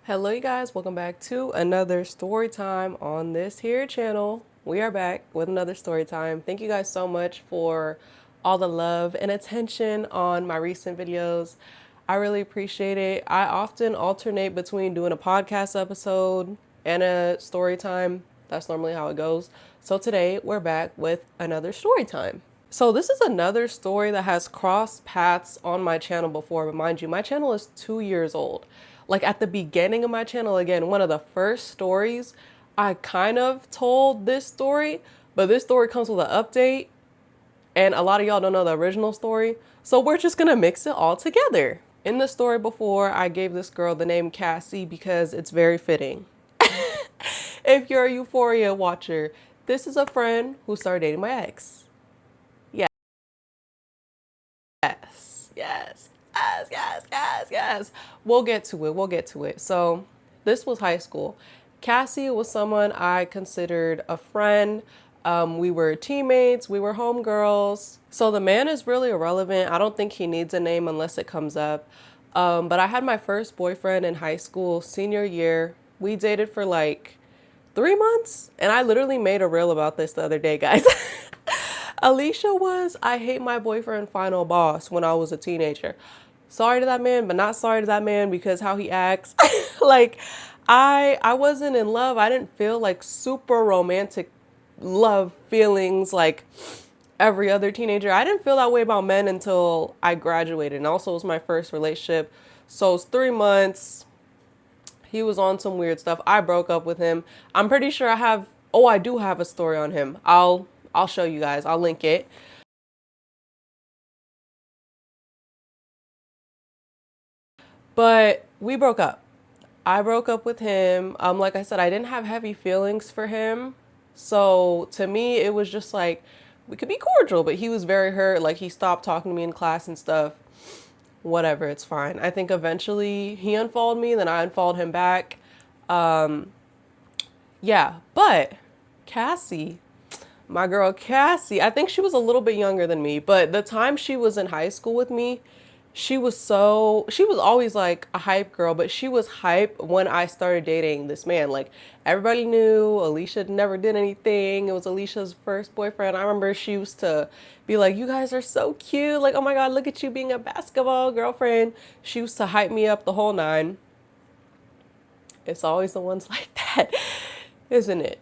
Hello you guys, welcome back to another story time on this here channel. We are back with another story time. Thank you guys so much for all the love and attention on my recent videos. I really appreciate it. I often alternate between doing a podcast episode and a story time. That's normally how it goes. So today we're back with another story time. So this is another story that has crossed paths on my channel before, but mind you, my channel is 2 years old. Like at the beginning of my channel, again, one of the first stories, I kind of told this story, but this story comes with an update, and a lot of y'all don't know the original story, so we're just gonna mix it all together. In the story before, I gave this girl the name Cassie because it's very fitting. If you're a Euphoria watcher, this is a friend who started dating my ex. Yes, yes, yes. We'll get to it. So this was high school. Cassie was someone I considered a friend. We were teammates, we were homegirls. So the man is really irrelevant. I don't think he needs a name unless it comes up. But I had my first boyfriend in high school, senior year. We dated for like 3 months. And I literally made a reel about this the other day, guys. Alicia was I hate my boyfriend final boss when I was a teenager. Sorry to that man, but not sorry to that man because how he acts. Like I wasn't in love. I didn't feel like super romantic love feelings like every other teenager. I didn't feel that way about men until I graduated. And also it was my first relationship. So it's 3 months. He was on some weird stuff. I broke up with him. I'm pretty sure I do have a story on him. I'll show you guys. I'll link it. But we broke up. I broke up with him. Like I said, I didn't have heavy feelings for him. So to me, it was just like we could be cordial, but he was very hurt. Like he stopped talking to me in class and stuff. Whatever, it's fine. I think eventually he unfollowed me, then I unfollowed him back. Yeah, but Cassie, my girl Cassie, I think she was a little bit younger than me, but the time she was in high school with me, she was always like a hype girl, but she was hype when I started dating this man. Like everybody knew Alicia never did anything. It was Alicia's first boyfriend. I remember she used to be like, "You guys are so cute. Like, oh my God, look at you being a basketball girlfriend." She used to hype me up the whole nine. It's always the ones like that, isn't it?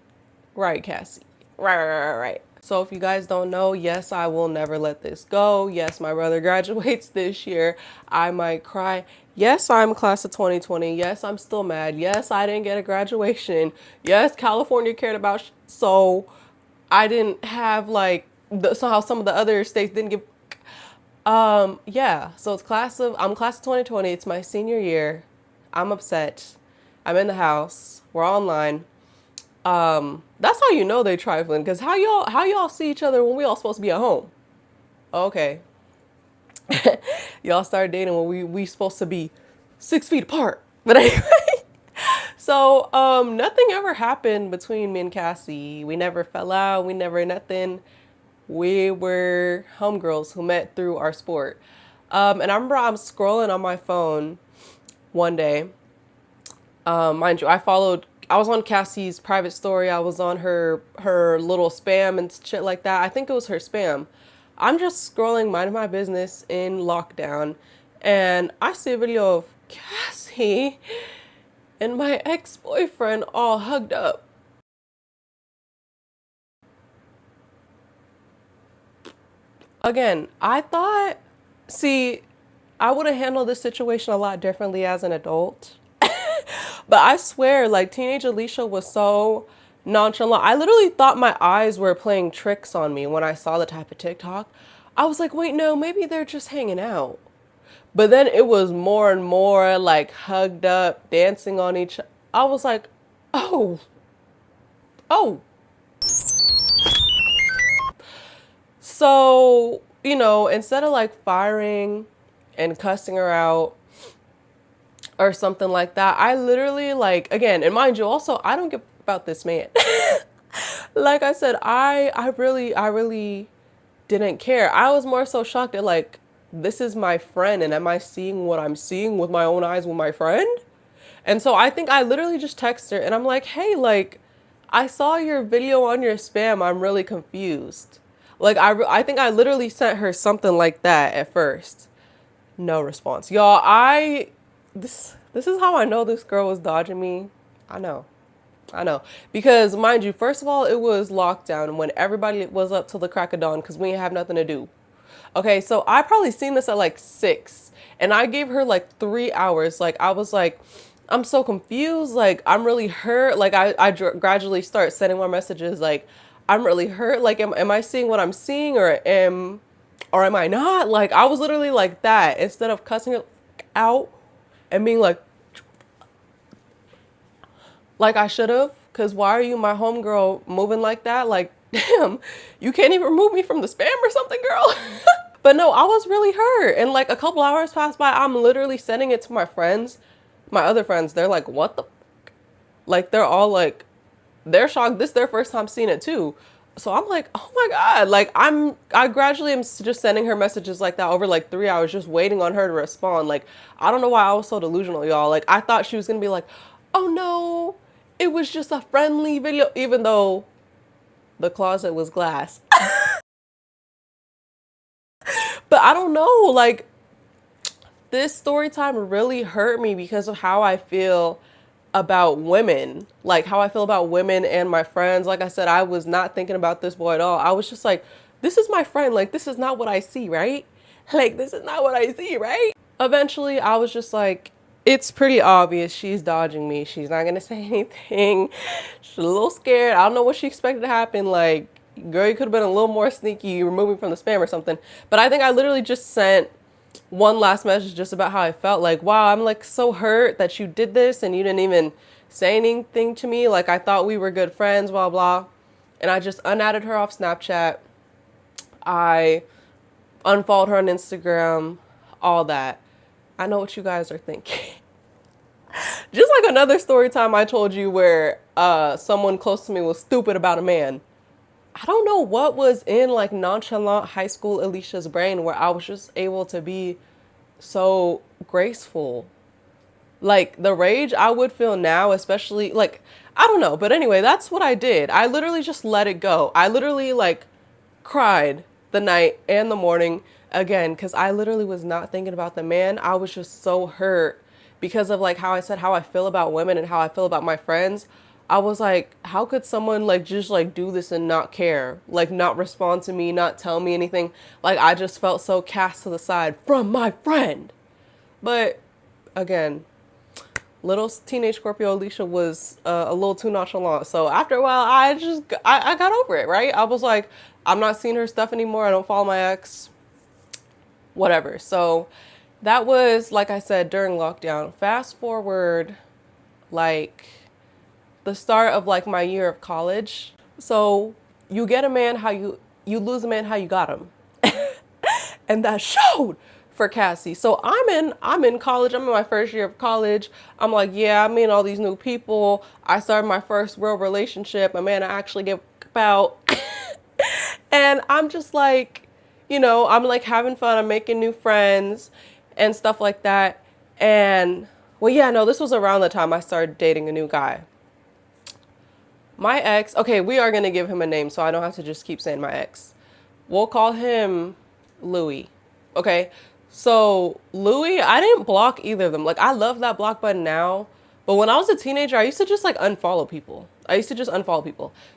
Right, Cassie. Right. So if you guys don't know, yes, I will never let this go. Yes, my brother graduates this year. I might cry. Yes, I'm class of 2020. Yes, I'm still mad. Yes, I didn't get a graduation. Yes, California cared about so I didn't have like so how some of the other states didn't give yeah, so I'm class of 2020. It's my senior year. I'm upset. I'm in the house. We're online. That's how you know they trifling, because how y'all see each other when we all supposed to be at home? Okay. Y'all started dating when we supposed to be 6 feet apart. But anyway, so nothing ever happened between me and Cassie. We never fell out, we never nothing. We were homegirls who met through our sport. And I remember I'm scrolling on my phone one day. Mind you, I was on Cassie's private story. I was on her little spam and shit like that. I think it was her spam. I'm just scrolling, minding my business in lockdown, and I see a video of Cassie and my ex-boyfriend all hugged up. Again, see, I would have handled this situation a lot differently as an adult. But I swear, like, teenage Alicia was so nonchalant. I literally thought my eyes were playing tricks on me when I saw the type of TikTok. I was like, wait, no, maybe they're just hanging out. But then it was more and more like hugged up, dancing on each other. I was like, oh, oh. So, instead of like firing and cussing her out, or something like that, I literally like, again, and mind you, also I don't give about this man. Like I said, I really didn't care. I was more so shocked at like, this is my friend, and am I seeing what I'm seeing with my own eyes with my friend? And so I think I literally just text her and I'm like, hey, like, I saw your video on your spam. I'm really confused. Like, I think I literally sent her something like that at first. No response. Y'all, this is how I know this girl was dodging me. I know. I know. Because mind you, first of all, it was lockdown when everybody was up till the crack of dawn because we didn't have nothing to do. Okay, so I probably seen this at like 6 and I gave her like 3 hours. Like I was like, I'm so confused. Like I'm really hurt. Like gradually start sending more messages. Like I'm really hurt. Like am I seeing what I'm seeing or am I not? Like I was literally like that instead of cussing it out and being like I should have. Cause why are you my homegirl moving like that? Like damn, you can't even remove me from the spam or something, girl. But no, I was really hurt. And like a couple hours passed by, I'm literally sending it to my friends, my other friends. They're like, what the? Like, they're all like, they're shocked. This is their first time seeing it too. So I'm like, oh my God. Like, I gradually am just sending her messages like that over like 3 hours, just waiting on her to respond. Like, I don't know why I was so delusional, y'all. Like, I thought she was going to be like, oh no, it was just a friendly video, even though the closet was glass. But I don't know, like, this story time really hurt me because of how I feel about women, like how I feel about women and my friends. Like I said, I was not thinking about this boy at all. I was just like, this is my friend. Like, this is not what I see, right? Like, this is not what I see, right? Eventually, I was just like, it's pretty obvious she's dodging me. She's not going to say anything. She's a little scared. I don't know what she expected to happen. Like, girl, you could have been a little more sneaky, remove me from the spam or something. But I think I literally just sent one last message just about how I felt. Like, wow, I'm like so hurt that you did this and you didn't even say anything to me. Like, I thought we were good friends, blah, blah. And I just unadded her off Snapchat. I unfollowed her on Instagram, all that. I know what you guys are thinking. Just like another story time I told you where someone close to me was stupid about a man. I don't know what was in like nonchalant high school Alicia's brain where I was just able to be so graceful. Like the rage I would feel now, especially like, I don't know. But anyway, that's what I did. I literally just let it go. I literally like cried the night and the morning again because I literally was not thinking about the man. I was just so hurt because of like how I said how I feel about women and how I feel about my friends. I was like, how could someone like just like do this and not care? Like not respond to me, not tell me anything. Like I just felt so cast to the side from my friend. But again, little teenage Scorpio Alicia was a little too nonchalant. So after a while, I got over it, right? I was like, I'm not seeing her stuff anymore. I don't follow my ex, whatever. So that was, like I said, during lockdown. Fast forward, like the start of like my year of college. So you get a man how you lose a man how you got him. And that showed for Cassie. So I'm in college. I'm in my first year of college. I'm like, yeah, I'm meeting all these new people. I started my first real relationship, a man I actually give about. And I'm just like, you know, I'm like having fun. I'm making new friends and stuff like that. And well, yeah, no, this was around the time I started dating a new guy. My ex, okay, we are going to give him a name so I don't have to just keep saying my ex. We'll call him Louis. Okay. So Louis, I didn't block either of them. Like I love that block button now. But when I was a teenager, I used to just like unfollow people.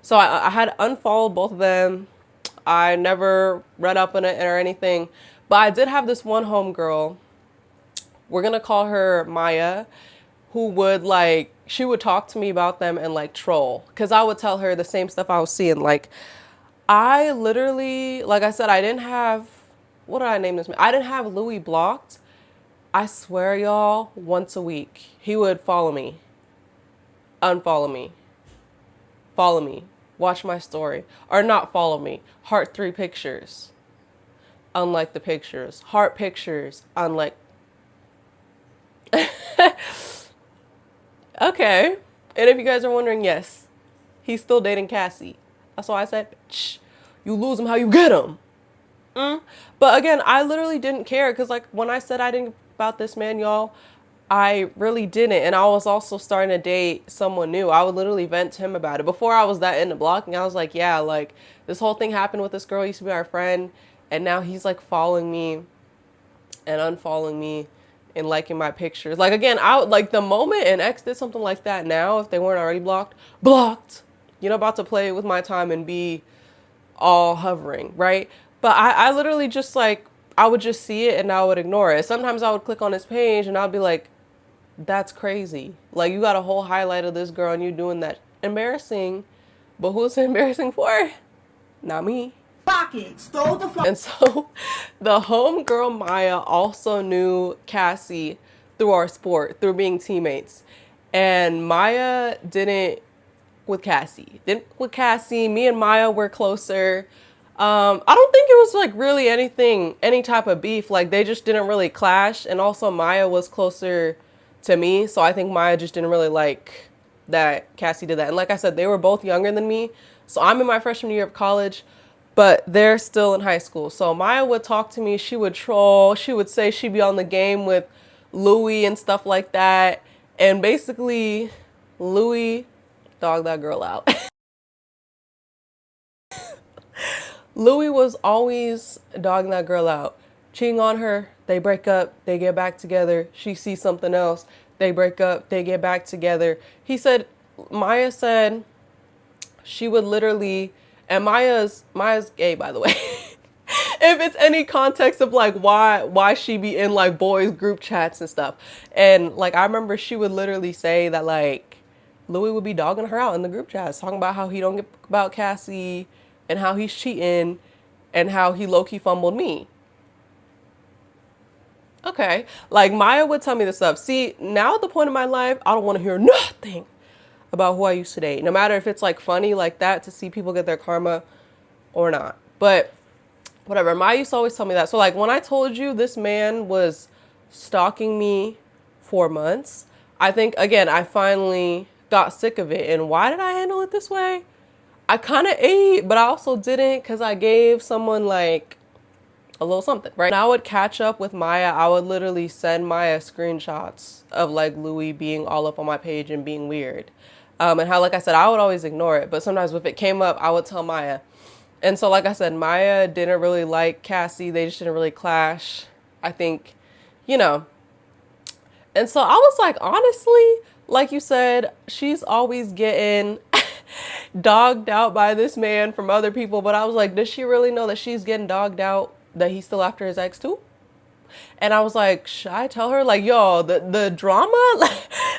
So I had unfollowed both of them. I never read up on it or anything. But I did have this one homegirl. We're going to call her Maya, who would like, she would talk to me about them and like troll. Cause I would tell her the same stuff I was seeing. Like I literally, like I said, I didn't have, what did I name this man? I didn't have Louis blocked. I swear, y'all, once a week, he would follow me, unfollow me, follow me, watch my story, or not follow me, heart 3 pictures, unlike the pictures, heart pictures, unlike. Okay. And if you guys are wondering, yes, he's still dating Cassie. That's why I said, shh, you lose him how you get him. But again, I literally didn't care because like when I said I didn't about this man, y'all, I really didn't. And I was also starting to date someone new. I would literally vent to him about it. Before I was that into blocking, I was like, yeah, like this whole thing happened with this girl who used to be our friend. And now he's like following me and unfollowing me and liking my pictures. Like, again, I would like the moment an ex did something like that now, if they weren't already blocked, you know, about to play with my time and be all hovering, right? But I literally just like, I would just see it and I would ignore it. Sometimes I would click on his page and I'd be like, that's crazy. Like, you got a whole highlight of this girl and you doing that. Embarrassing. But who's it embarrassing for? Not me. Pocket stole the phone. And so the homegirl Maya also knew Cassie through our sport, through being teammates. And Maya didn't with Cassie. Didn't with Cassie. Me and Maya were closer. I don't think it was like really anything, any type of beef. Like, they just didn't really clash. And also Maya was closer to me. So I think Maya just didn't really like that Cassie did that. And like I said, they were both younger than me. So I'm in my freshman year of college, but they're still in high school. So Maya would talk to me. She would troll. She would say she'd be on the game with Louis and stuff like that. And basically, Louis dogged that girl out. Louis was always dogging that girl out. Cheating on her, they break up, they get back together. She sees something else, they break up, they get back together. Maya said she would literally, and Maya's gay, by the way. If it's any context of like why she be in like boys group chats and stuff. And like, I remember she would literally say that like Louis would be dogging her out in the group chats, talking about how he don't get about Cassie and how he's cheating and how he low-key fumbled me. Okay. Like, Maya would tell me this stuff. See, now at the point in my life, I don't want to hear nothing about who I used to date. No matter if it's like funny like that to see people get their karma or not. But whatever. Maya used to always tell me that. So like, when I told you this man was stalking me for months, I think, again, I finally got sick of it. And why did I handle it this way? I kind of ate, but I also didn't, because I gave someone like a little something, right? When I would catch up with Maya, I would literally send Maya screenshots of like Louis being all up on my page and being weird. And how, like I said, I would always ignore it. But sometimes if it came up, I would tell Maya. And so, like I said, Maya didn't really like Cassie. They just didn't really clash, I think, you know. And so I was like, honestly, like you said, she's always getting dogged out by this man from other people. But I was like, does she really know that she's getting dogged out, that he's still after his ex too? And I was like, should I tell her? Like, yo, the drama,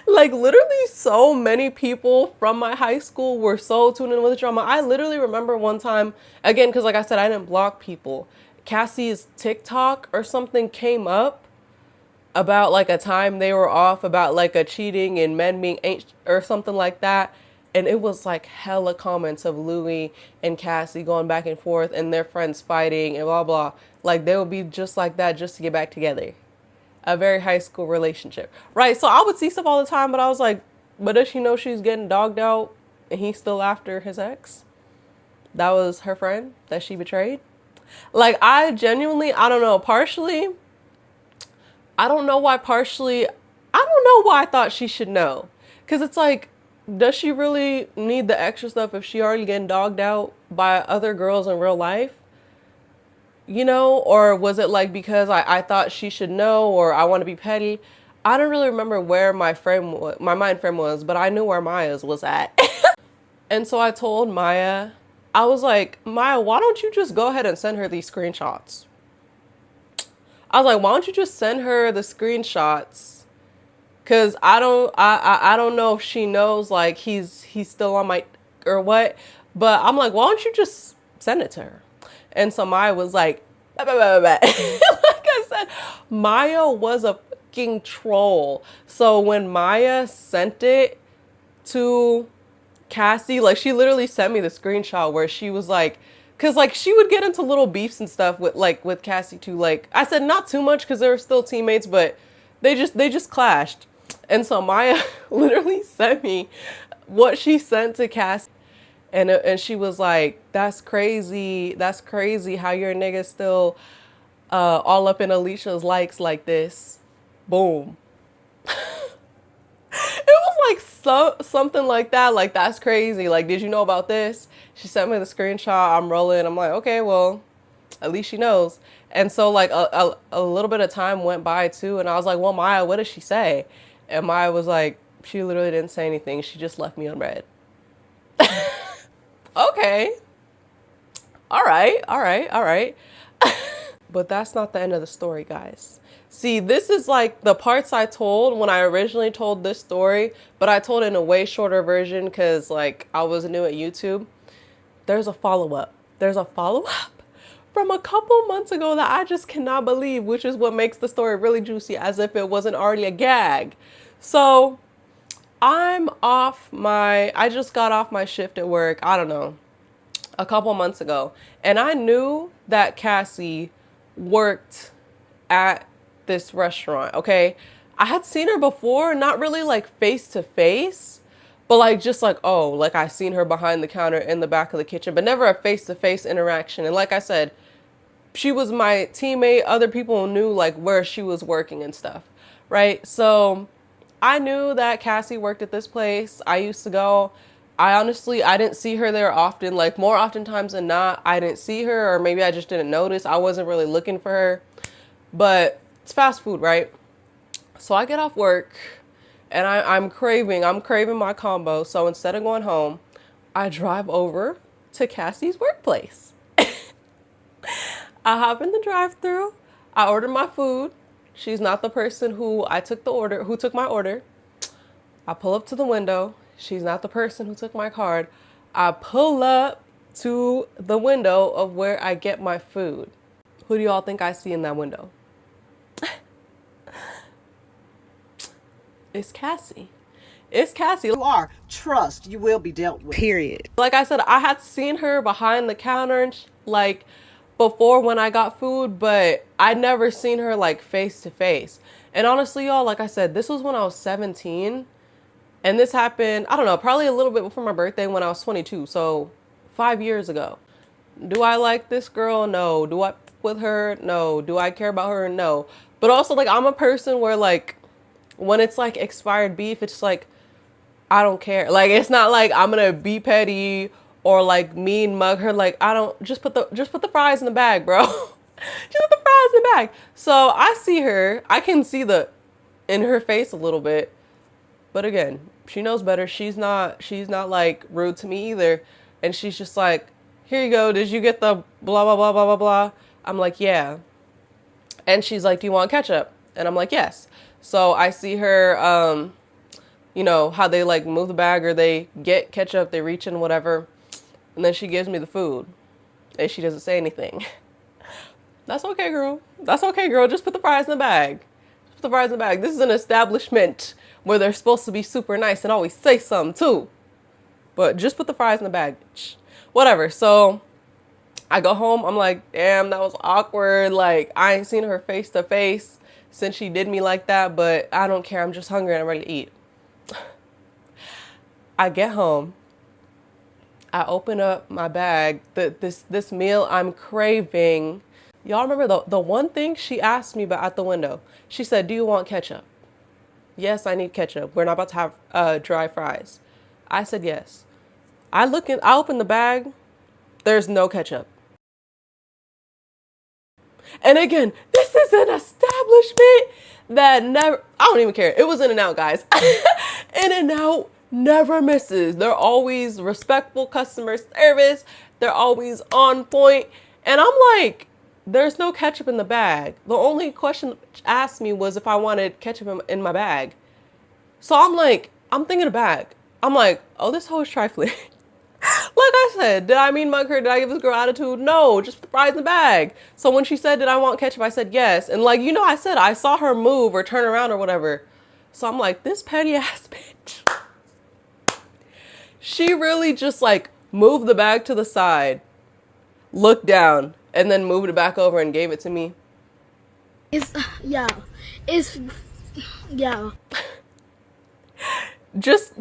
like literally so many people from my high school were so tuned in with the drama. I literally remember one time, again, because like I said, I didn't block people. Cassie's TikTok or something came up about like a time they were off about like a cheating and men being or something like that. And it was like hella comments of Louis and Cassie going back and forth and their friends fighting and blah, blah. Like, they would be just like that just to get back together. A very high school relationship. Right. So I would see stuff all the time, but I was like, but does she know she's getting dogged out and he's still after his ex? That was her friend that she betrayed. Like, I genuinely, I don't know, partially, I don't know why I thought she should know. Because it's like, does she really need the extra stuff if she already getting dogged out by other girls in real life? You know, or was it like because I thought she should know, or I want to be petty? I don't really remember where my mind frame was, but I knew where Maya's was at. And so I told Maya, I was like, Maya, why don't you just go ahead and send her these screenshots? I was like, why don't you just send her the screenshots? Cause I don't know if she knows like he's still on my or what, but I'm like, why don't you just send it to her? And so Maya was like, bah, bah, bah, bah. Like I said, Maya was a fucking troll. So when Maya sent it to Cassie, like she literally sent me the screenshot where she was like, cause like she would get into little beefs and stuff with Cassie too. Like I said, not too much cause they were still teammates, but they just clashed. And so Maya literally sent me what she sent to Cassie. And she was like, that's crazy. That's crazy how your nigga still all up in Alicia's likes like this. Boom. something like that. Like, that's crazy. Like, did you know about this? She sent me the screenshot. I'm rolling. I'm like, okay, well, at least she knows. And so like a little bit of time went by too, and I was like, well, Maya, what did she say? And Maya was like, she literally didn't say anything. She just left me unread. Okay. All right. All right. All right. But that's not the end of the story, guys. See, this is like the parts I told when I originally told this story, but I told it in a way shorter version because like I was new at YouTube. There's a follow-up. There's a follow-up from a couple months ago that I just cannot believe, which is what makes the story really juicy, as if it wasn't already a gag. So I just got off my shift at work, I don't know, a couple months ago. And I knew that Cassie worked at this restaurant, okay? I had seen her before, not really like face to face, but like just like, oh, like I seen her behind the counter in the back of the kitchen, but never a face to face interaction. And like I said, she was my teammate. Other people knew like where she was working and stuff, right? So I knew that Cassie worked at this place. I used to go. I didn't see her there often, like more often times than not. I didn't see her, or maybe I just didn't notice. I wasn't really looking for her, but it's fast food, right? So I get off work and I'm craving my combo. So instead of going home, I drive over to Cassie's workplace. I hop in the drive-thru. I order my food. She's not the person who took my order. I pull up to the window. She's not the person who took my card. I pull up to the window of where I get my food. Who do y'all think I see in that window? It's Cassie. It's Cassie. You are. Trust, you will be dealt with. Period. Like I said, I had seen her behind the counter and like before when I got food, but I'd never seen her like face to face. And honestly, y'all, like I said, this was when I was 17. And this happened, I don't know, probably a little bit before my birthday when I was 22. So 5 years ago. Do I like this girl? No. Do I with her? No. Do I care about her? No. But also like I'm a person where like when it's like expired beef, it's like I don't care. Like it's not like I'm gonna be petty or like mean mug her. Like I don't just put the fries in the bag, bro. Just put the fries in the bag. So I see her. I can see the in her face a little bit. But again, she knows better. She's not like rude to me either. And she's just like, here you go. Did you get the blah, blah, blah, blah, blah, blah? I'm like, yeah. And she's like, do you want ketchup? And I'm like, yes. So I see her, you know, how they like move the bag or they get ketchup, they reach in, whatever. And then she gives me the food and she doesn't say anything. That's okay, girl. That's okay, girl. Just put the fries in the bag. Just put the fries in the bag. This is an establishment where they're supposed to be super nice and always say something too. But just put the fries in the bag. Whatever. So I go home. I'm like, damn, that was awkward. Like, I ain't seen her face to face since she did me like that, but I don't care. I'm just hungry and I'm ready to eat. I get home. I open up my bag. This meal I'm craving. Y'all remember the one thing she asked me about at the window? She said, do you want ketchup? Yes, I need ketchup. We're not about to have dry fries. I said yes. I open the bag. There's no ketchup. And again, this is an establishment that never, I don't even care. It was In-N-Out, guys. In-N-Out never misses. They're always respectful customer service. They're always on point. And I'm like, there's no ketchup in the bag. The only question asked me was if I wanted ketchup in my bag. So I'm like, I'm thinking a bag. I'm like, oh, this hoe is trifling. Like I said, did I mean mug her? Did I give this girl attitude? No, just fries in the bag. So when she said, did I want ketchup? I said yes. And like, you know, I said, I saw her move or turn around or whatever. So I'm like, this petty ass bitch. She really just like moved the bag to the side, looked down, and then moved it back over and gave it to me. It's Just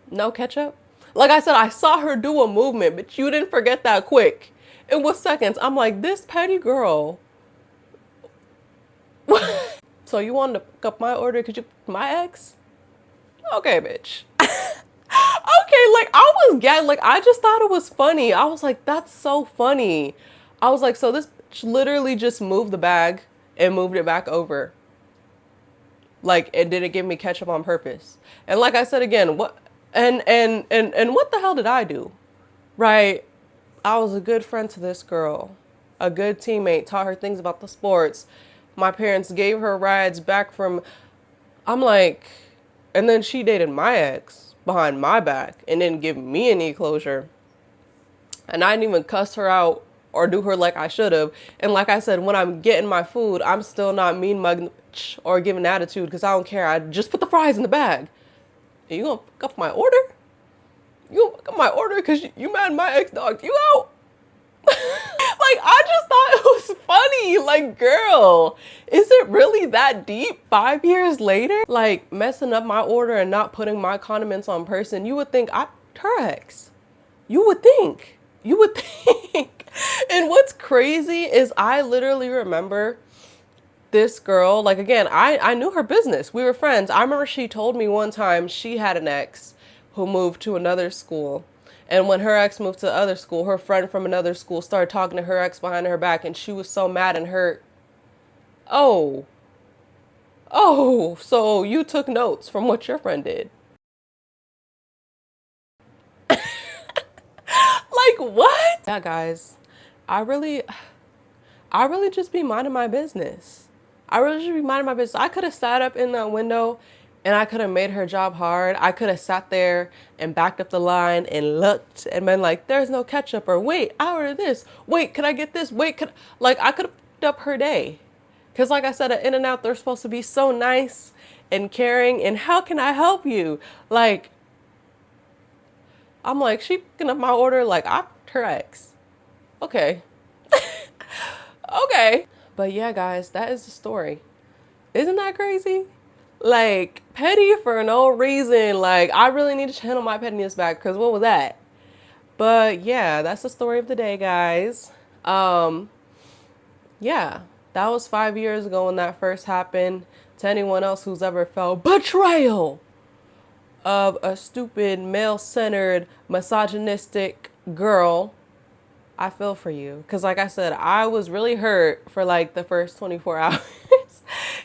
no ketchup. Like I said, I saw her do a movement, but you didn't forget that quick. It was seconds. I'm like, this petty girl. So you wanted to pick up my order because you my ex? Okay, bitch. Okay, like I was gagged. Like I just thought it was funny. I was like, that's so funny. I was like, so this bitch literally just moved the bag and moved it back over. Like it didn't give me ketchup on purpose. And like I said again, what and what the hell did I do? Right? I was a good friend to this girl, a good teammate, taught her things about the sports. My parents gave her rides back from, I'm like, and then she dated my ex behind my back and didn't give me any closure. And I didn't even cuss her out or do her like I should have. And like I said, when I'm getting my food, I'm still not mean mugging or giving attitude because I don't care. I just put the fries in the bag. And you gonna pick up my order? You gonna pick up my order because you mad my ex dogged you out? Like, I just thought it was funny. Like, girl, is it really that deep 5 years later? Like, messing up my order and not putting my condiments on person, you would think I her ex. You would think. You would think. And what's crazy is I literally remember this girl, like, again, I knew her business. We were friends. I remember she told me one time she had an ex who moved to another school. And when her ex moved to the other school, her friend from another school started talking to her ex behind her back, and she was so mad and hurt. Oh, so you took notes from what your friend did. Like, what? Yeah, guys, I really just be minding my business. I really should be minding my business. I could have sat up in that window and I could have made her job hard. I could have sat there and backed up the line and looked and been like, there's no ketchup, or wait, I ordered this. Wait, could I get this? Wait, like I could have picked up her day. Cause like I said, at In-N-Out, they're supposed to be so nice and caring and how can I help you? Like, I'm like, she picking up my order like I'm her ex. Okay. Okay. But yeah, guys, that is the story. Isn't that crazy? Like, petty for no reason. Like, I really need to channel my pettiness back because what was that? But yeah, that's the story of the day, guys. Yeah, that was 5 years ago when that first happened. To anyone else who's ever felt betrayal of a stupid, male-centered, misogynistic girl, I feel for you. Because like I said, I was really hurt for like the first 24 hours.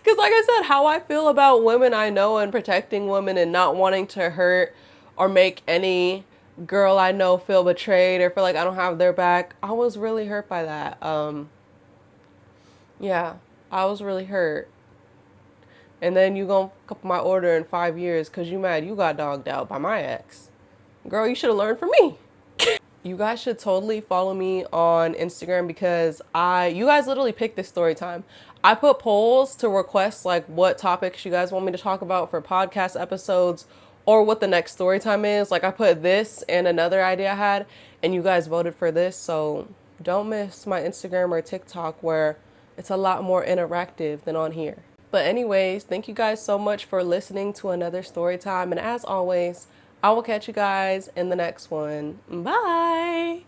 Because like I said, how I feel about women I know and protecting women and not wanting to hurt or make any girl I know feel betrayed or feel like I don't have their back. I was really hurt by that. Yeah, I was really hurt. And then you gonna pick up my order in 5 years because you mad you got dogged out by my ex. Girl, you should have learned from me. You guys should totally follow me on Instagram because you guys literally picked this story time. I put polls to request like what topics you guys want me to talk about for podcast episodes or what the next story time is. Like I put this and another idea I had and you guys voted for this. So don't miss my Instagram or TikTok where it's a lot more interactive than on here. But anyways, thank you guys so much for listening to another story time. And as always, I will catch you guys in the next one. Bye.